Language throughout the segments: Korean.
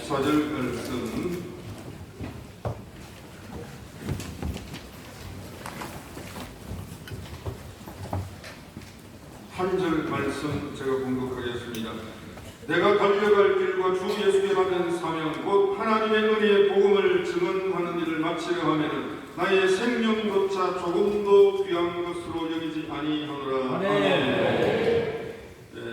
14절 말씀 한 절 말씀 제가 공독하겠습니다. 내가 달려갈 길과 주 예수께 받은 사명 곧 하나님의 은혜의 복음을 증언하는 일을 마치려 하면은 나의 생명조차 조금도 귀한 것으로 여기지 아니하노라. 아멘.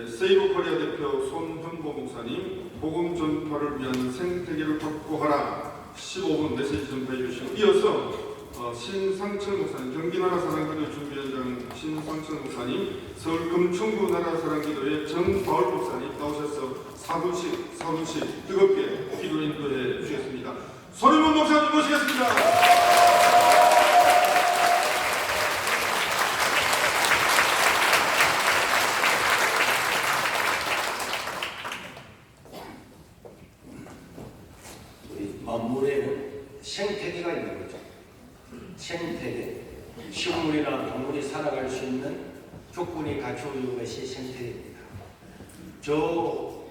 세이브 코리아 대표 손현보 목사님 복음 전파를 위한 생태계를 확보하라 15분 메시지 전파해 주시고 이어서 신상철 목사님 경기나라 사랑기도 준비위원장 신상철 목사님 서울 금천구 나라 사랑기도의 정바울 목사님 나오셔서 사분씩 뜨겁게 기도 인도해 주시겠습니다. 손현보 목사님 모시겠습니다. 만물에는 생태계가 있는 거죠. 생태계, 식물이나 동물이 살아갈 수 있는 조건이 갖춰진 것이 생태계입니다. 저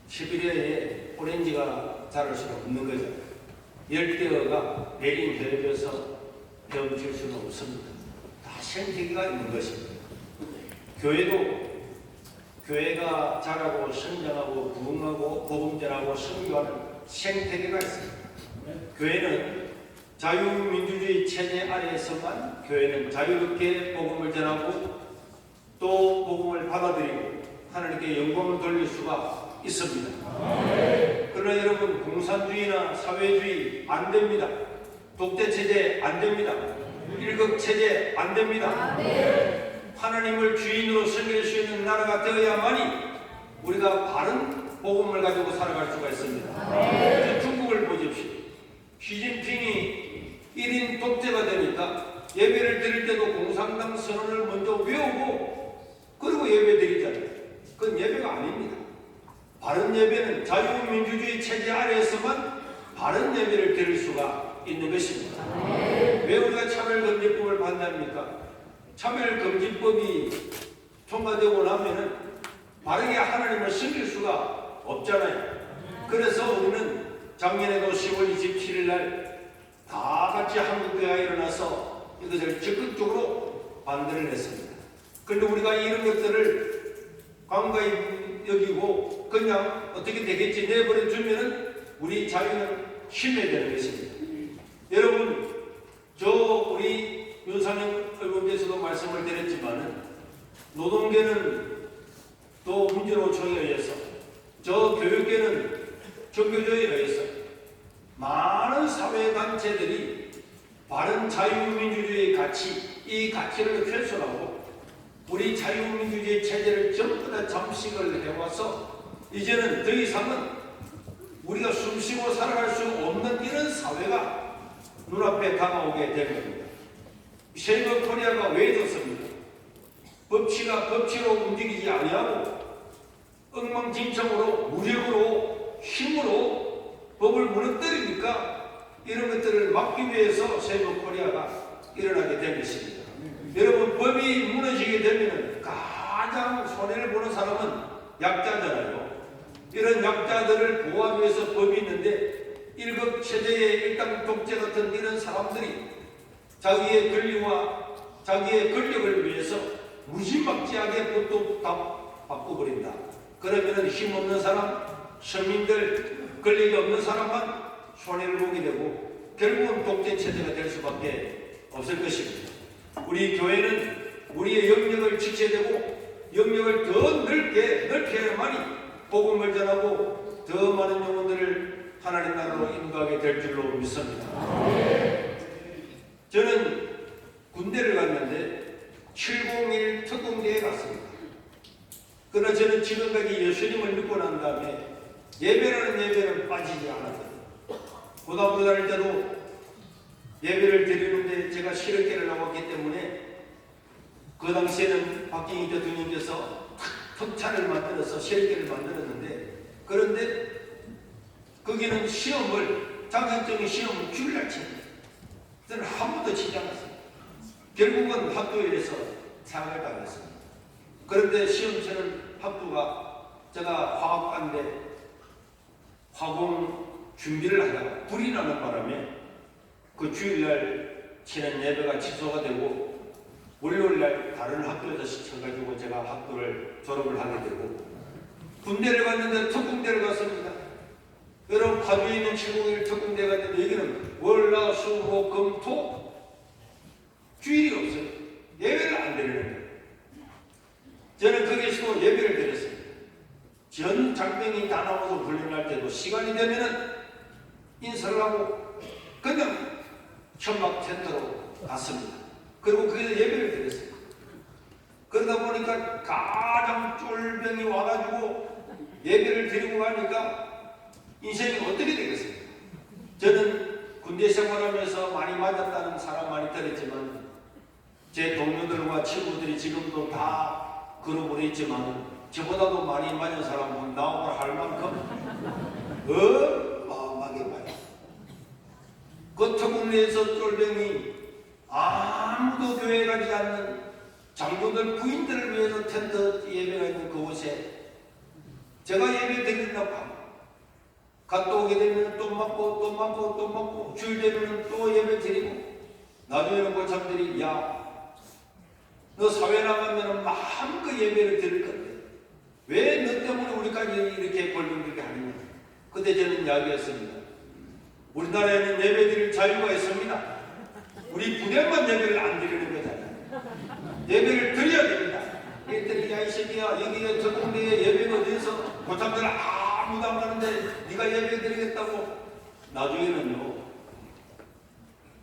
시베리아에 오렌지가 자랄 수가 없는 거죠. 열대어가 베링 해협에서 헤엄칠 수는 없습니다. 다 생태계가 있는 것입니다. 교회가 자라고 성장하고 부흥하고 복음 전하고 선교하는 생태계가 있습니다. 교회는 자유민주주의 체제 아래에서만 교회는 자유롭게 복음을 전하고 또 복음을 받아들이고 하나님께 영광을 돌릴 수가 있습니다. 그러나 여러분 공산주의나 사회주의 안 됩니다. 독재체제 안 됩니다. 일극체제 안 됩니다. 하나님을 주인으로 섬길 수 있는 나라가 되어야만이 우리가 바른 복음을 가지고 살아갈 수가 있습니다. 중국을 보십시오. 시진핑이 1인 독재가 되니까 예배를 드릴 때도 공산당 선언을 먼저 외우고 그리고 예배 드리잖아요. 그건 예배가 아닙니다. 바른 예배는 자유민주주의 체제 아래에서만 바른 예배를 드릴 수가 있는 것입니다. 왜 우리가 차별금지법을 반대합니까? 차별금지법이 통과되고 나면은 바르게 하나님을 섬길 수가 없잖아요. 그래서 우리는 작년에도 10월 27일 날 다 같이 한국교회가 일어나서 이것을 적극적으로 반대를 했습니다. 그런데 우리가 이런 것들을 관가히 여기고 그냥 어떻게 되겠지 내버려 두면은 우리 자유는 침해되는 것입니다. 여러분, 우리 윤상현 의원께서도 말씀을 드렸지만은 노동계는 또 민주노총에 의해서 교육계는 종교조에 의해서 많은 사회단체들이 바른 자유민주주의 가치, 이 가치를 훼손하고 우리 자유민주주의 체제를 전부 다 잠식을 해와서 이제는 더 이상은 우리가 숨쉬고 살아갈 수 없는 이런 사회가 눈앞에 다가오게 된 겁니다. 세이버 코리아가 왜 좋습니까? 법치가 법치로 움직이지 아니하고 엉망진창으로 무력으로 힘으로 법을 무너뜨리니까 이런 것들을 막기 위해서 세이버 코리아가 일어나게 된 것입니다. 여러분, 법이 무너지게 되면 가장 손해를 보는 사람은 약자잖아요. 이런 약자들을 보호하기 위해서 법이 있는데 일극 체제의 일당 독재 같은 이런 사람들이 자기의 권리와 자기의 권력을 위해서 무지막지하게 법도 다 바꿔버린다. 그러면 힘없는 사람, 서민들, 권력이 없는 사람만 손해를 보게 되고 결국은 독재 체제가 될 수밖에 없을 것입니다. 우리 교회는 우리의 영역을 지켜야 되고 영역을 더 넓게 해야만이 복음을 전하고 더 많은 영혼들을 하나님 나라로 인도하게 될 줄로 믿습니다. 저는 군대를 갔는데 701 특공대에 갔습니다. 그러나 저는 지금까지 예수님을 믿고 난 다음에 예배라는 예배는 빠지지 않았거든요. 고등학교 다닐 때도 예배를 드리는데 제가 실업계를 나왔기 때문에 그 당시에는 박정희 대통령께서 특차를 만들어서 실업계를 만들었는데 그런데 거기는 자격증의 시험을 줄날 칩니다. 저는 한 번도 치지 않았어요. 결국은 학교에서 상을 당했습니다. 그런데 시험 치는 학부가 제가 화학과인데 화공 준비를 하다가 불이 나는 바람에 그 주일날 치는 예배가 취소가 되고 월요일날 다른 학교에서 시켜가지고 제가 학교를 졸업을 하게 되고 군대를 갔는데 특공대를 갔습니다. 여러분 파주에 있는 701 특공대 갔는데 여기는 월화수목금토 주일이 없어요. 예배를 안 드리는 거예요. 저는 거기서도 예배를 드렸습니다. 전 장병이 다 나와서 훈련할 때도 시간이 되면은 인사를 하고 그냥 천막 텐트로 갔습니다. 그리고 거기서 예배를 드렸습니다. 그러다 보니까 가장 쫄병이 와가지고 예배를 드리고 가니까 인생이 어떻게 되겠습니까? 저는 군대 생활하면서 많이 맞았다는 사람 많이 들었지만 제 동료들과 친구들이 지금도 다 그룹으로 있지만 저보다도 많이 맞은 사람은 나오고 할 만큼 어마어마하게 많이 그 특공대에서 쫄병이 아무도 교회 가지 않는 장교들 부인들을 위해서 텐트 예배가 있는 그곳에 제가 예배 드린다고 합니다. 갔다 오게 되면 또 맞고 또 맞고 또 맞고 주일 되면 또 예배 드리고 나중에는 고참들이 야 너 사회 나가면 마음껏 예배를 드릴 건데 왜 너 때문에 우리까지 이렇게 벌금들게 하느냐. 그때 저는 이야기했습니다. 우리나라에는 예배 드릴 자유가 있습니다. 우리 부대만 예배를 안 드리는 거잖아요. 예배를 드려야 됩니다. 그랬더니 야 이 새끼야 여기에 특공대에 예배가 어디서 고참들 아무도 안 가는데 네가 예배 드리겠다고. 나중에는요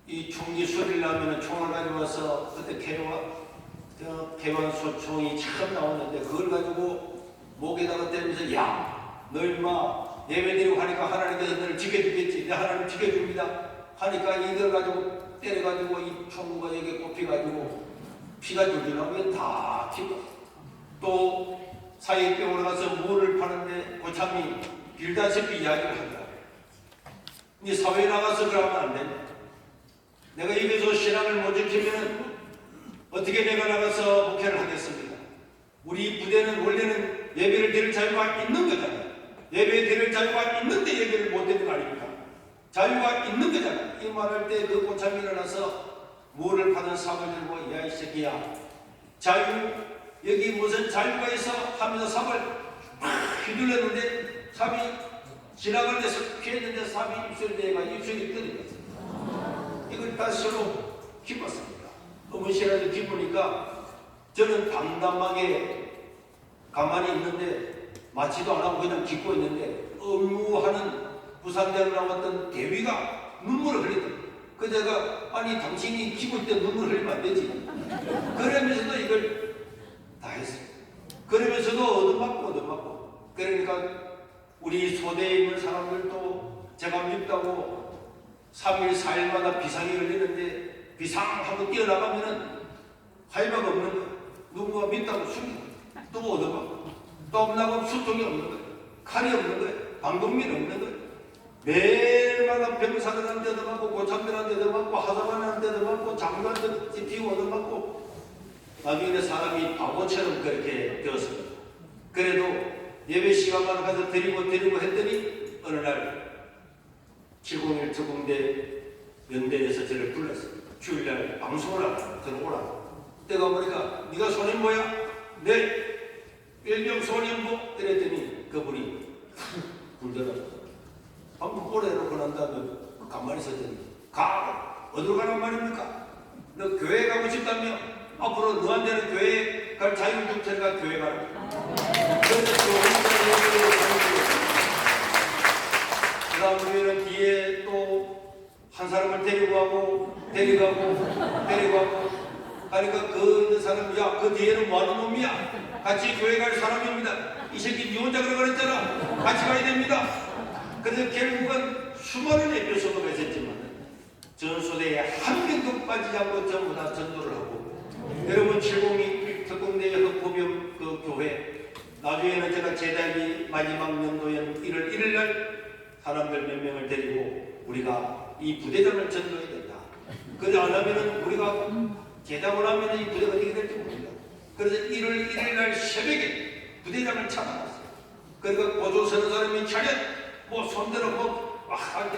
이 총기 소리를 나면 총을 가지고 와서 그때 개원 소총이 참 나왔는데 그걸 가지고 목에다가 때리면서 야 너 임마 예배 드리고 하니까 하나님께서 너를 지켜주겠지. 내 하나님 지켜줍니다 하니까 이걸 가지고 때려가지고 이 총구가 여기에 꼽혀가지고 피가 줄줄 나오면 다 튀고 또 사이병원에 가서 물을 파는데 고참이 빌다시피 이야기를 하더라고요. 네 사회에 나가서 그러면 안 된다. 내가 여기서 신앙을 못 지키면 어떻게 내가 나가서 목회를 하겠습니까? 우리 부대는 원래는 예배를 드릴 자유가 있는 거잖아요. 예배 드릴 자유가 있는데 예배를 못 드리는 거 아닙니까? 자유가 있는 거잖아요. 이 말할 때 그 고참이 일어나서 물을 파는 삽을 들고 야 이 새끼야 자유 여기 무슨 자유가 있어 하면서 삽을 막 휘둘렀는데 삽이 지나갈 때서 피했는데 삽이 입술에 대가 입술이 뜯어졌어요. 이걸 다시 서로 기뻤습니다. 어머니라도 기쁘니까 저는 담담하게 가만히 있는데 맞지도 안 하고 그냥 기고 있는데 업무하는 부산대로 나왔던 대위가 눈물을 흘리더라고요. 그 제가 아니 당신이 기고 있을 때 눈물 흘리면 안 되지. 그러면서도 이걸 다 했어요. 그러면서도 얻어맞고 그러니까 우리 소대에 있는 사람들도 제가 밉다고 3일 4일마다 비상이 걸리는데 비상하고 뛰어나가면은 할바가 없는 거예요. 누군가 밉다고 숨기고 또 얻어맞고 또 없나고 수통이 없는 거예요. 칼이 없는 거예요. 방독면이 없는 거예요. 매일마다 병사들한테도 맞고 고참들한테도 맞고 하사관한테도 맞고 장관한테 피고 얻어맞고 나중에 사람이 바보처럼 그렇게 되었습니다. 그래도 예배 시간만 가서 드리고 했더니 어느 날 701 특공대 연대에서 저를 불렀어요. 주일날 방송을 하라 들어오라. 내가 보니까 네가 소년 뭐야? 네 일병 소년부 이랬더니 그분이 불더라고요. 방금 오래놓고 난 다음에 가만히 있었더니 가! 어디로 가란 말입니까? 너 교회 가고 싶다며 앞으로 너한테는 교회 갈 자유를 줄 테니까 교회 가라. 그 다음 교회는 뒤에 또 한 사람을 데리고 가고 하니까 그 있는 사람이 야 그 뒤에는 뭐하는 놈이야? 같이 교회 갈 사람입니다. 이 새끼 니 혼자 그러랬잖아. 같이 가야 됩니다. 그래서 결국은 수많은 에피소드가 있었지만 전소대에 한 명도 빠지지 않고 전부 다 전도를 하고 여러분 702 특공대의 흑포병 그 교회 나중에는 제가 제대하기 마지막 연도에 1월 1일날 사람들 몇 명을 데리고 우리가 이 부대장을 전도해야 된다. 그래 안 하면은 우리가 제대하고 나면은 이 부대가 어떻게 될지 모릅니다. 그래서 1월 1일날 새벽에 부대장을 찾아갔어요. 그러니까 보조 서는 사람이 차렷 뭐 손대로 뭐 하게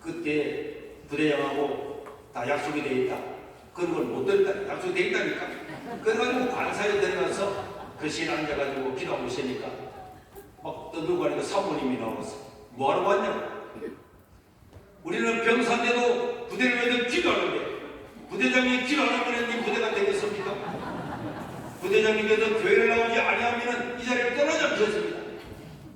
그때 부대장하고 다 약속이 돼 있다. 그런 걸 못 들었다. 약속이 돼 있다니까. 그래가지고 관사에 들어가서 그 실 앉아가지고 기도하고 있으니까 막 떠들고 하니까 사모님이 나왔어. 뭐하러 왔냐고. 우리는 병사인데도 부대를 외려 기도하는데 부대장이 기도 안 하면 이 부대가 되겠습니까? 부대장님께서 교회를 나오지 아니하면 이 자리를 떠나지 않겠습니다.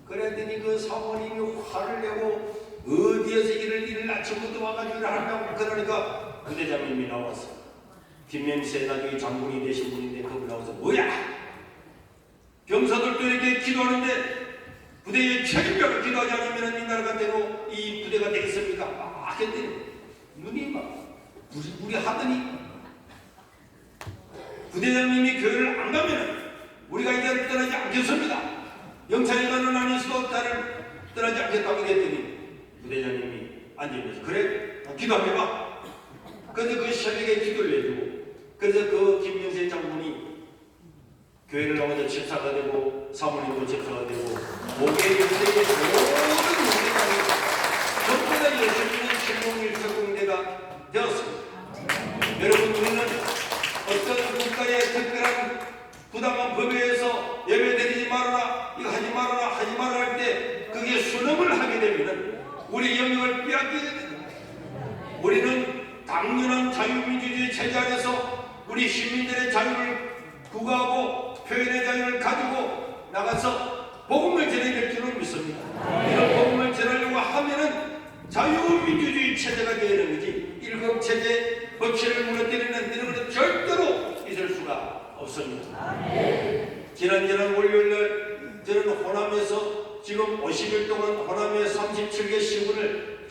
그랬더니 그 사모님이 화를 내고 어디에서 일을 아침부터 와가지고 일을 한다고 그러니까 부대장님이 나왔어. 김명세 나중에 장군이 되신 분인데 그분 나와서 뭐야? 병사들도 이렇게 기도하는데 부대의 책임자가 기도하지 않으면 이 나라가 되고 이 부대가 되겠습니까? 막 했더니 눈이 막 우리 하더니 부대장님이 교회를 안 가면 우리가 이 자리를 떠나지 않겠습니다. 영창이가는 아니어도 나를 떠나지 않겠다고 했더니 부대장님이 앉으면서 그래 기도해봐. 그래서 그 새벽에 기도를 해주고 그래서 그 김명세 장군이 교회를 나와서 집사가 되고 사모님도 집사가 되고 목의 영세의 모든 우리나라에 전부 다 예수님의 신봉일성공대가 되었습니다. 여러분 우리는 어떤 국가의 특별한 부당한 법에 의해서 예배드리지 말아라 이거 하지 말아라 하지 말아라 할 때 그게 순응을 하게 되면 우리 영역을 빼앗기게 됩니다. 우리는 당연한 자유민주주의 체제 안에서 우리 시민들의 자유를 구가하고 표현의 자유를 가지고 나가서 복음을 전해야 될 줄을 믿습니다. 이런 복음을 전하려고 하면은 자유민주주의 체제가 되는 거지 일극체제 법치를 무너뜨리는 이런 것은 절대로 있을 수가 없습니다. 지난 월요일날 저는 호남에서 지금 50일 동안 호남의 37개 시군을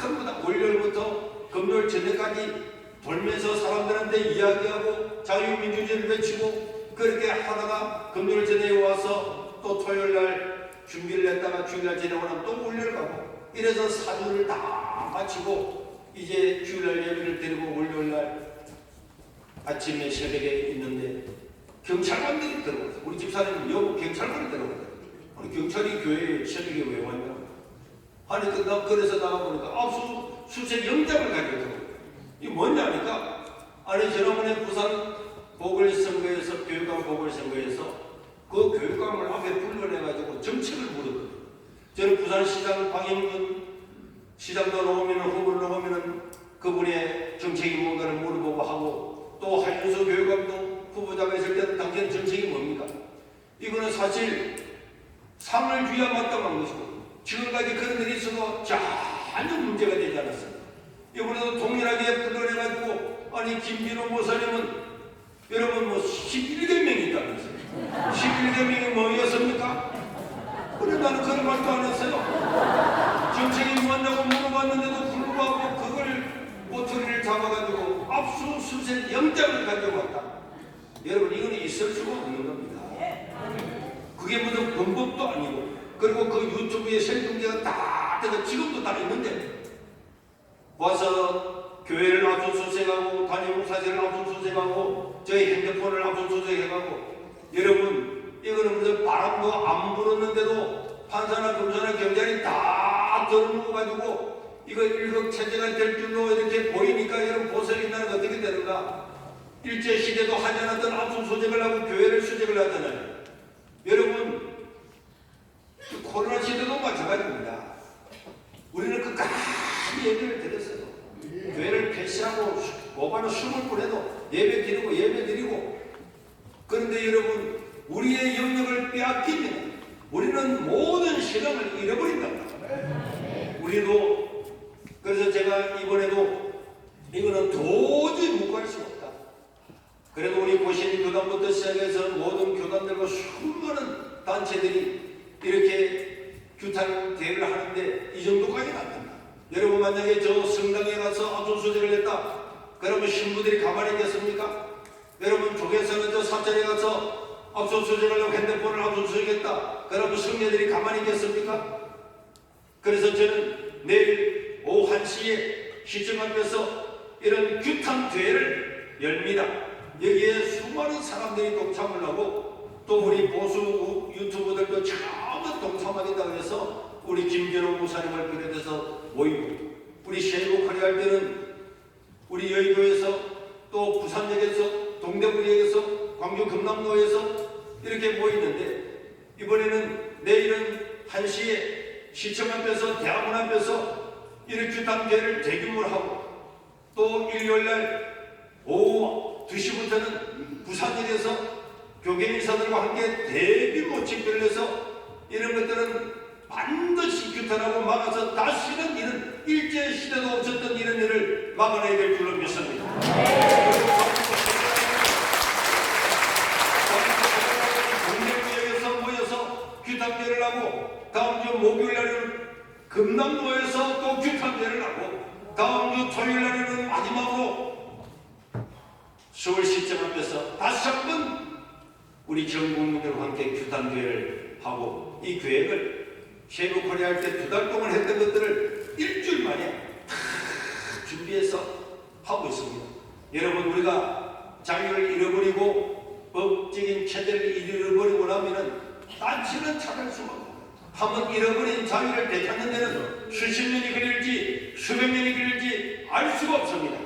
전부 다 월요일부터 금요일 저녁까지 돌면서 사람들한테 이야기하고 자유민주주의를 외치고 그렇게 하다가 금요일 저녁에 와서 또 토요일날 준비를 했다가 주일날 지나고 나면 또 월요일 가고 이래서 4주를 다 마치고 이제 주일날 예배를 드리고 월요일날 아침에 새벽에 있는데 경찰관들이 들어왔어요. 우리 집사람은 여고 경찰관이 들어왔어요. 우리 경찰이 교회에 새벽에 왜 왔냐고. 아니 나 그래서 나가보니까 압수수색 영장을 가지고 들어왔어요. 이게 뭐냐니까 아니 지난번에 부산 보궐선거에서 교육감 보궐선거에서 그 교육감을 앞에 불러내가지고 정책을 물었거든요. 저는 부산시장 방영근 시장도 나오면 후보를 나오면 그분의 정책이 뭔가를 물어보고 하고 또 한윤수 교육감도 후보자가 있을 때는 당신 정책이 뭡니까? 이거는 사실 상을 주야 마땅한 것이고 지금까지 그런 일이 있어도 전혀 문제가 되지 않았습니다. 이번에도 동일하게 불러내가지고 아니 김진호 모사님은 여러분 뭐 11개명이 있다면서요. 11개명이 뭐였습니까? 그래 나는 그런 말도 안 했어요. 정책이 뭐냐고 물어봤는데도 불구하고 그걸 꼬투리를 잡아가지고 압수수색 영장을 가져왔다. 여러분 이거는 있을 수가 없는 겁니다. 그게 무슨 범법도 아니고 그리고 그 유튜브에 생중계가 다 돼서 지금도 다 있는데 와서 교회를 압수수색하고 담임목사실을 압수수색하고 저희 핸드폰을 압수수색해가고 여러분 이거는 무슨 바람도 안 불었는데도 판사나 검사나 경찰이 다 들어누워가지고 이거 일극체제가 될 줄로 이렇게 보이니까 여러분 보석이 나는 어떻게 되는가. 일제시대도 하지 않았던 압수수색을 하고 교회를 수색을 하잖아요. 여러분 코로나 시대도 마찬가지입니다. 우리는 끝까지 예배를 드렸어요. 교회를 폐쇄하고 오바는 숨을 보내도 예배 드리고 그런데 여러분 우리의 영역을 빼앗기면 우리는 모든 신앙을 잃어버린답니다. 우리도 그래서 제가 이번에도 이거는 도저히 묵과할 수가 없다. 그래도 우리 고신 교단부터 시작해서 모든 교단들과 수많은 단체들이 이렇게 규탄 대회를 하는데 이 정도까지는 안 된다. 여러분 만약에 저 성당에 가서 압수수색을 했다. 그러면 신부들이 가만히 있겠습니까? 여러분 조계에서는 저 사찰에 가서 압수수색을 하고 핸드폰을 압수수색했다. 그러면 성녀들이 가만히 있겠습니까? 그래서 저는 내일 오후 1시에 시청 앞에서 이런 규탄 대회를 열립니다. 여기에 수많은 사람들이 동참을 하고 또 우리 보수 유튜버들도 전부 동참하겠다고 해서 우리 김전호 목사님을 비롯해서 모이고, 우리 쉐이보컬이 할 때는 우리 여의도에서 또 부산역에서 동대구역에서 광주 금남로에서 이렇게 모이는데, 이번에는 내일은 1시에 시청 앞에서 대학원 앞에서 이렇게 규탄대회를 대규모로 하고, 또 일요일날 오후 2시부터는 부산역에서 교계인사들과 함께 대규모 집회를 해서 이런 것들은 반드시 규탄하고 막아서 다시는 이런 일제시대도 없었던 이런 일을 막아내야 될 줄로 믿습니다. 동대구역에서 모여서 규탄대회를 하고, 다음 주 목요일날에는 금남로에서 또 규탄대회를 하고, 다음 주 토요일날에는 마지막으로 서울시청 앞에서 다시 한번 우리 전 국민들과 함께 규탄대회를 하고, 이 계획을 쉐이보컬이 할 때 2달 동안 했던 것들을 일주일 만에 다 준비해서 하고 있습니다. 여러분, 우리가 자유를 잃어버리고 법적인 체제를 잃어버리고 나면은 다시는 찾을 수가 없습니다. 한번 잃어버린 자유를 되찾는 데는 수십 년이 걸릴지 수백 년이 걸릴지 알 수가 없습니다.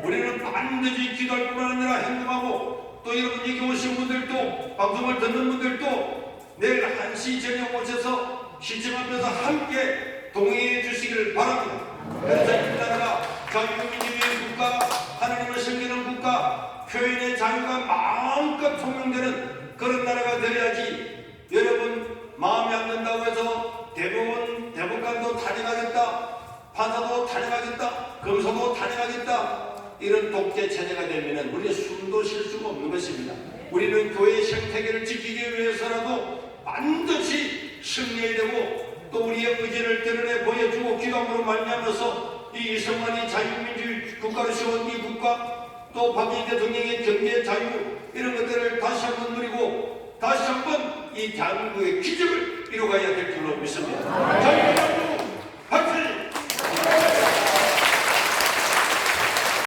우리는 반드시 기도할 뿐만 아니라 행동하고, 또 여러분 여기 오신 분들도, 방송을 듣는 분들도 내일 1시 저녁 오셔서 시청 앞에서 함께 동행해 주시기를 바랍니다. 그래서 이 나라가 자유민주주의 국가, 하나님을 섬기는 국가, 표현의 자유가 마음껏 통용되는 그런 나라가 되어야지. 여러분, 마음에 안 든다고 해서 대법관도 탄핵하겠다, 판사도 탄핵하겠다, 검사도 탄핵하겠다, 이런 독재 체제가 되면 우리는 숨도 쉴 수가 없는 것입니다. 우리는 교회의 생태계를 지키기 위해서라도 반드시 승리해야 되고, 또 우리의 의지를 드러내 보여주고 기도함으로 말미암아서 이 이승만이 자유민주주의 국가로 세운 이 국가, 또 박정희 대통령의 경제 자유, 이런 것들을 다시 한번 누리고 다시 한번 이 대한민국의 기적을 이뤄가야 될 줄로 믿습니다.